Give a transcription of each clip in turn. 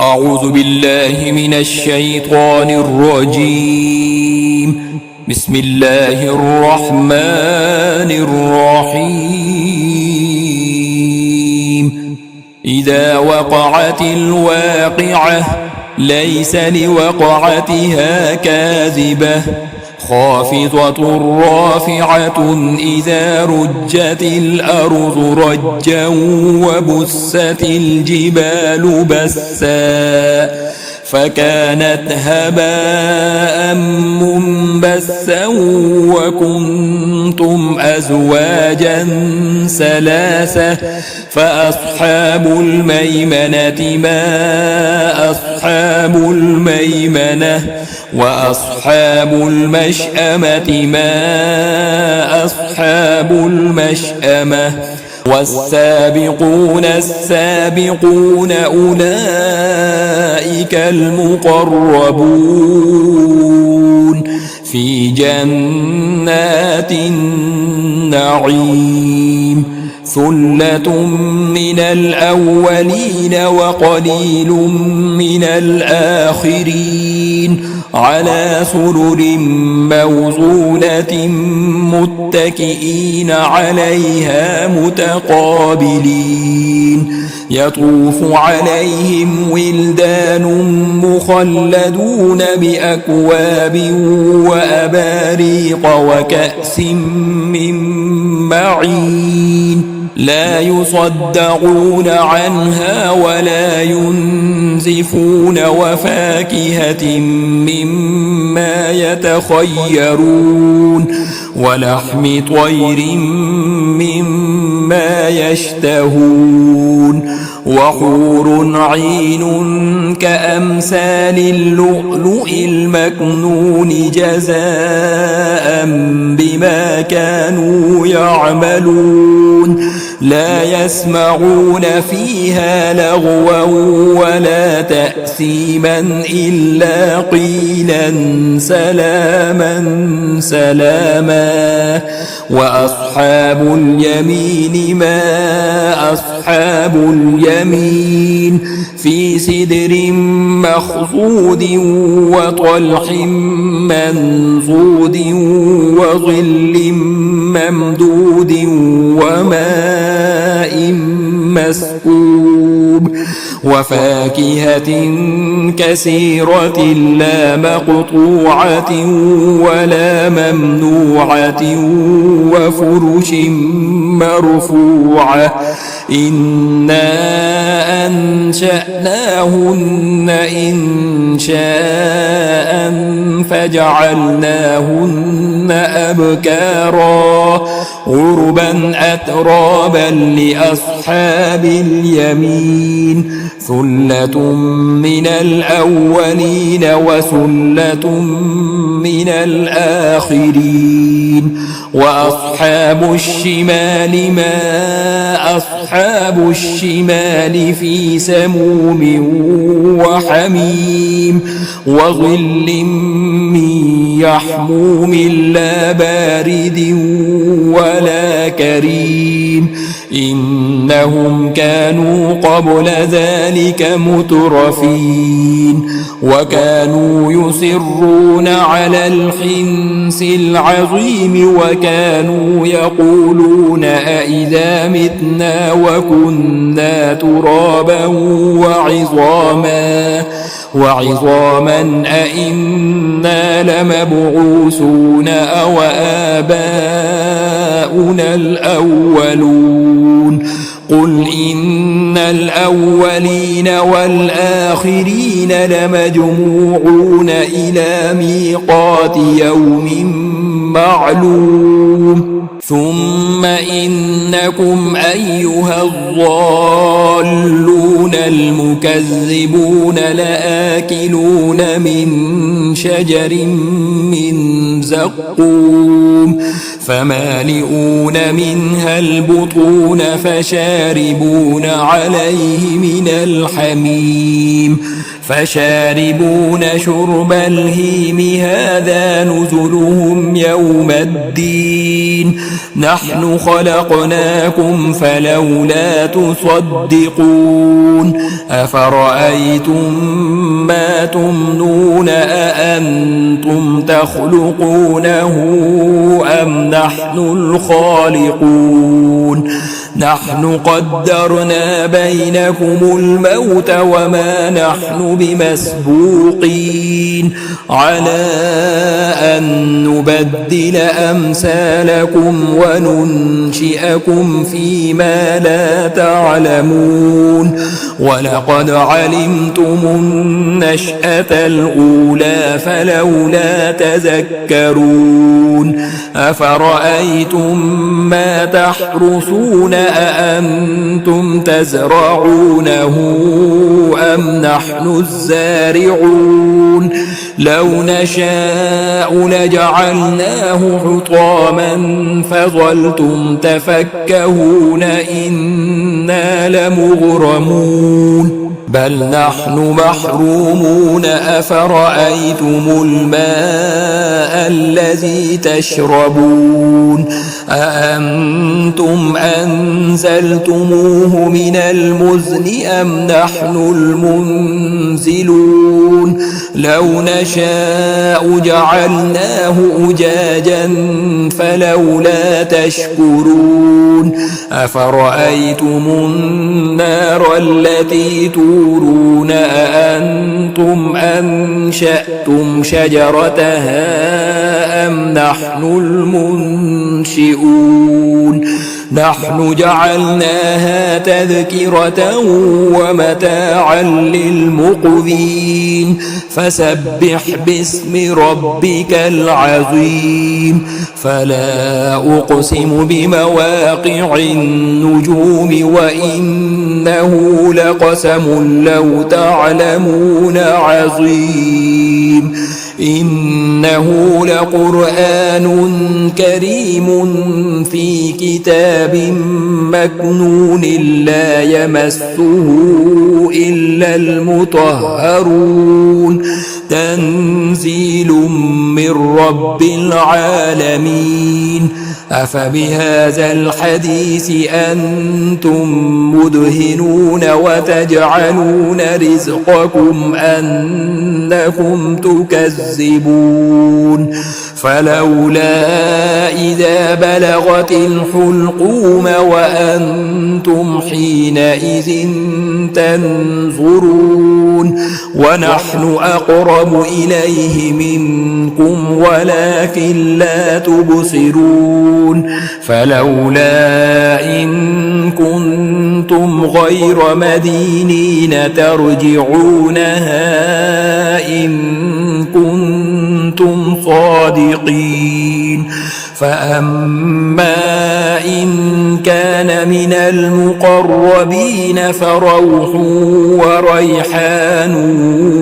أعوذ بالله من الشيطان الرجيم. بسم الله الرحمن الرحيم. إذا وقعت الواقعة ليس لوقعتها كاذبة خافضة رافعة إذا رجت الأرض رجا وبست الجبال بسا فكانت هباء منبثا وكنتم أزواجا ثلاثة فأصحاب الميمنة ما أصحاب الميمنة وأصحاب المشأمة ما أصحاب المشأمة والسابقون السابقون أولئك المقربون في جنات النعيم ثلة من الأولين وقليل من الآخرين على سرر موضونة متكئين عليها متقابلين يطوف عليهم ولدان مخلدون بأكواب وأباريق وكأس من معين لا يصدعون عنها ولا ينزفون وفاكهة مما يتخيرون ولحم طير مما يشتهون وحور عين كأمثال اللؤلؤ المكنون جزاء بما كانوا يعملون لا يسمعون فيها لغوا ولا تأثيما إلا قيلا سلاما سلاما وأصحاب اليمين ما أصحاب اليمين في سدر مخضود وطلح منضود وظل ممدود وماء مسكوب وفاكهة كثيرة لا مقطوعة ولا ممنوعة وفرش مرفوعة إنا أنشأناهن إنشاء فجعلناهن أبكارا عربا أترابا لأصحاب اليمين ثلة من الأولين وثلة من الآخرين وأصحاب الشمال ما أصحاب الشمال في سموم وحميم وظل من يحموم لا بارد ولا كريم إنهم كانوا قبل ذلك مترفين وكانوا يصرون على الحنث العظيم وكانوا يقولون أئذا متنا وكنا ترابا وعظاما أئنا لمبعوثون أو آباؤنا الأولون قل إن الأولين والآخرين لمجموعون إلى ميقات يوم معلوم ثم إنكم أيها الضالون المكذبون لآكلون من شجر من زقوم فمالئون منها البطون فشاربون فشاربون عليه من الحميم فشاربون شرب الهيم هذا نزلهم يوم الدين نحن خلقناكم فلولا تصدقون أفرأيتم ما تمنون أأنتم تخلقونه أم نحن الخالقون نحن قدرنا بينكم الموت وما نحن بمسبوقين على أن نبدل أمثالكم وننشئكم فيما لا تعلمون ولقد علمتم النشأة الأولى فلولا تذكرون أفرأيتم ما تحرثون أأنتم تزرعونه أم نحن الزارعون لو نشاء لجعلناه حطاما فظلتم تفكهون إنا لمغرمون بل نحن محرومون أفرأيتم الماء الذي تشربون أأنتم أنزلتموه من المزن أم نحن المنزلون لو نشاء جعلناه أجاجا فلولا تشكرون أفرأيتم النار التي تورون أأنتم أنشأتم شجرتها أم نحن المنشئون نحن جعلناها تذكرة ومتاعا للمقوين فسبح باسم ربك العظيم فلا أقسم بمواقع النجوم وإنه لقسم لو تعلمون عظيم إنه لقرآن كريم في كتاب مكنون لا يمسه إلا المطهرون تنزيل من رب العالمين أفبهذا الحديث أنتم مدهنون وتجعلون رزقكم أنكم تكذبون فلولا إذا بلغت الحلقوم وأنتم حينئذ تنظرون ونحن أقرب إليه منكم ولكن لا تبصرون فلولا إن كنتم غير مدينين ترجعونها إن كنتم صادقين فأما إن كان من المقربين فروح وريحان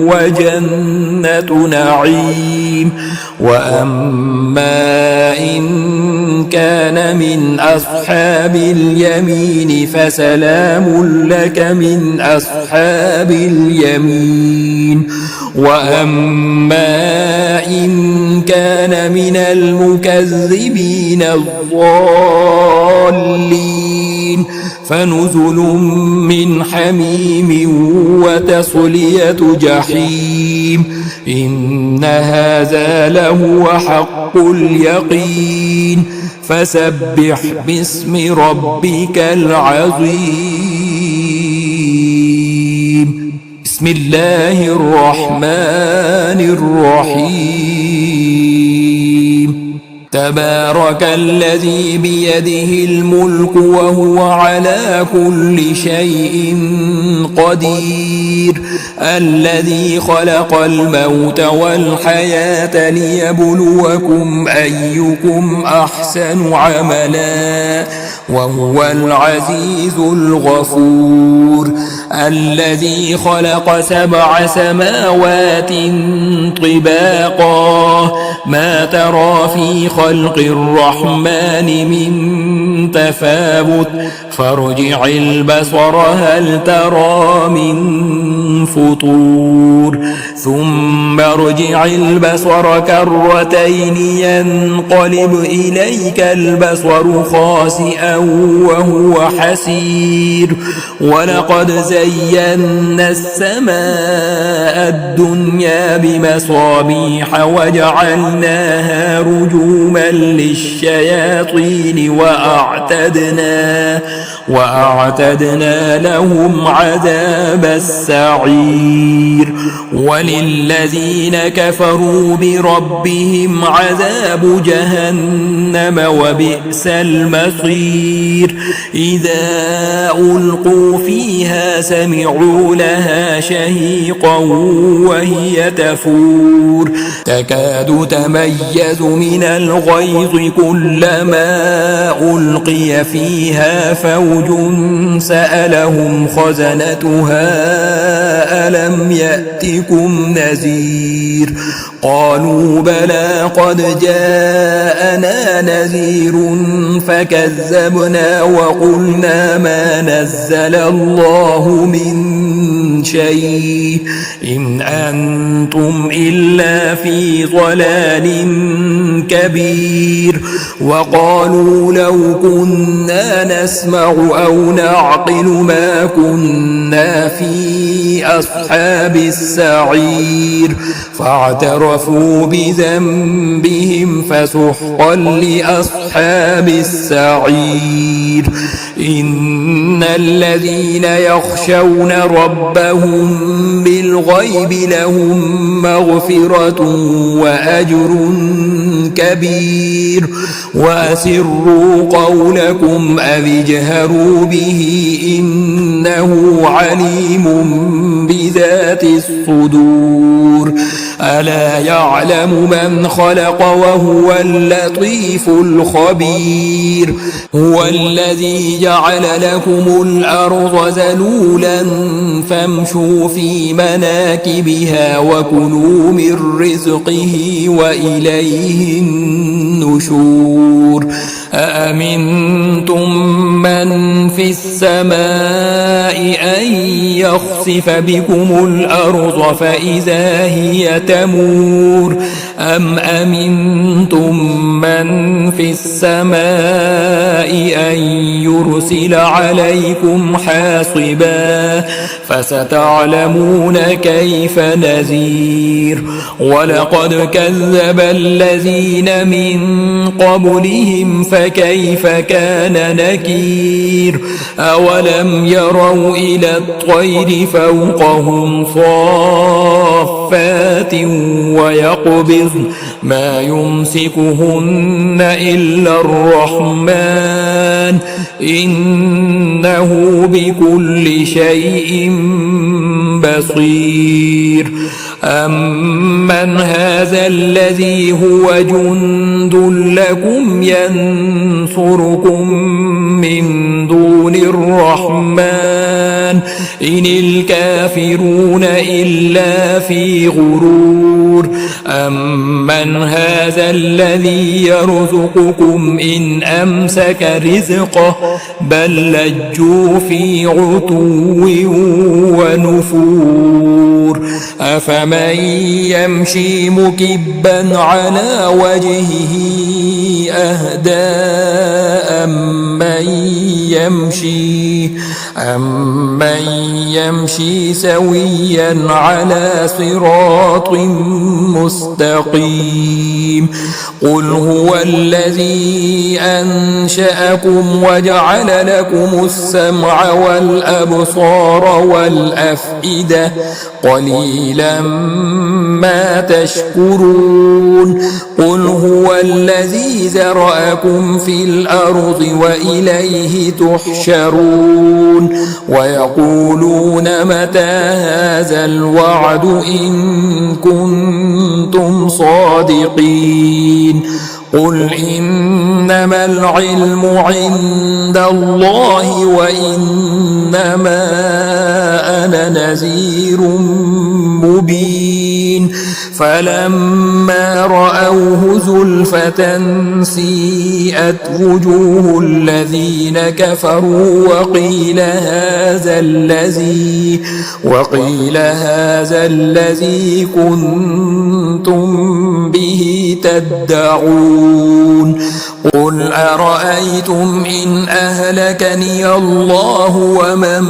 وجنة نعيم وأما إن كان من أصحاب اليمين فسلام لك من أصحاب اليمين وأما إن كان من المكذبين الضالين فنزل من حميم وتصلية جحيم إن هذا لهو حق اليقين فسبح باسم ربك العظيم بسم الله الرحمن الرحيم تبارك الذي بيده الملك وهو على كل شيء قدير الذي خلق الموت والحياة ليبلوكم أيكم أحسن عملا وهو العزيز الغفور. الذي خلق 7 سماوات طباقا ما ترى في خلق الرحمن من تفاوت فارجع البصر هل ترى من فطور ثم ارجع البصر كرتين ينقلب إليك البصر خاسئا وهو حسير ولقد زينا السماء الدنيا بمصابيح وجعلناها رجوما للشياطين وأعتدنا لهم عذاب السعير. وللذين كفروا بربهم عذاب جهنم وبئس المصير. إذا ألقوا فيها سمعوا لها شهيقا وهي تفور تكاد تميز من الغيظ كلما ألقي فيها فوج سألهم خزنتها ألم يأتكم نذير قالوا بلى قد جاءنا نذير فكذبنا وقلنا ما نزل الله من شيء إن أنتم إلا في ضلال كبير. وقالوا لو كنا نسمع أو نعقل ما كنا في أصحاب السعير فاعترفوا بذنبهم فسحقا لأصحاب السعير. إن الذين يخشون ربهم بالغيب لهم مغفرة وأجر كبير. وأسروا قولكم أو اجهروا به إنه عليم بذات الصدور. ألا يعلم من خلق وهو اللطيف الخبير. هو الذي جعل لكم الأرض ذلولا فامشوا في مناكبها وكلوا من رزقه وإليه النشور. أأمنتم من في السماء أن يخسف بكم الأرض فإذا هي تمور أم أمنتم من في السماء أن يرسل عليكم حاصبا فستعلمون كيف نذير. ولقد كذب الذين من قبلهم فكيف كان نكير. أولم يروا إلى الطير فوقهم صافات ويقبض ما يمسكهن إلا الرحمن إنه بكل شيء بصير. أمن هذا الذي هو جند لكم ينصركم من دون الرحمن إن الكافرون إلا في غرور. أمن هذا الذي يرزقكم إن أمسك رزقه بل لجوا في عتو ونفور. أفمن يمشي مكبا على وجهه أهدى أمن يمشي سويا على صراط مستقيم. قل هو الذي أنشأكم وجعل لكم السمع والأبصار والأفئدة قليلا ما تشكرون. قل هو الذي ذرأكم في الأرض وإليه تحشرون. ويقولون متى هذا الوعد إن كنتم صادقين. قل إنما العلم عند الله وإنما أنا نذير مبين فلما رأوه زلفة سيئت وجوه الذين كفروا وقيل هذا الذي كنتم به تدعون قل أرأيتم إن أهلكني الله ومن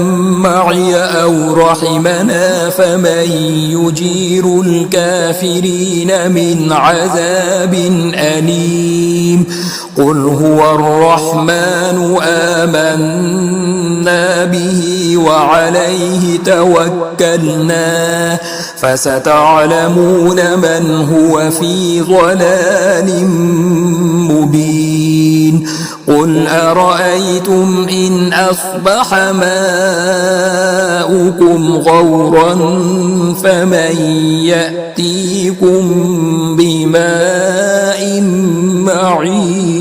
معي أو رحمنا فمن يجير الكافرين من عذاب أليم قل هو الرحمن آمنا به وعليه توكلنا فستعلمون من هو في ضلال مبين قل أرأيتم إن أصبح ماؤكم غورا فمن يأتيكم بماء معين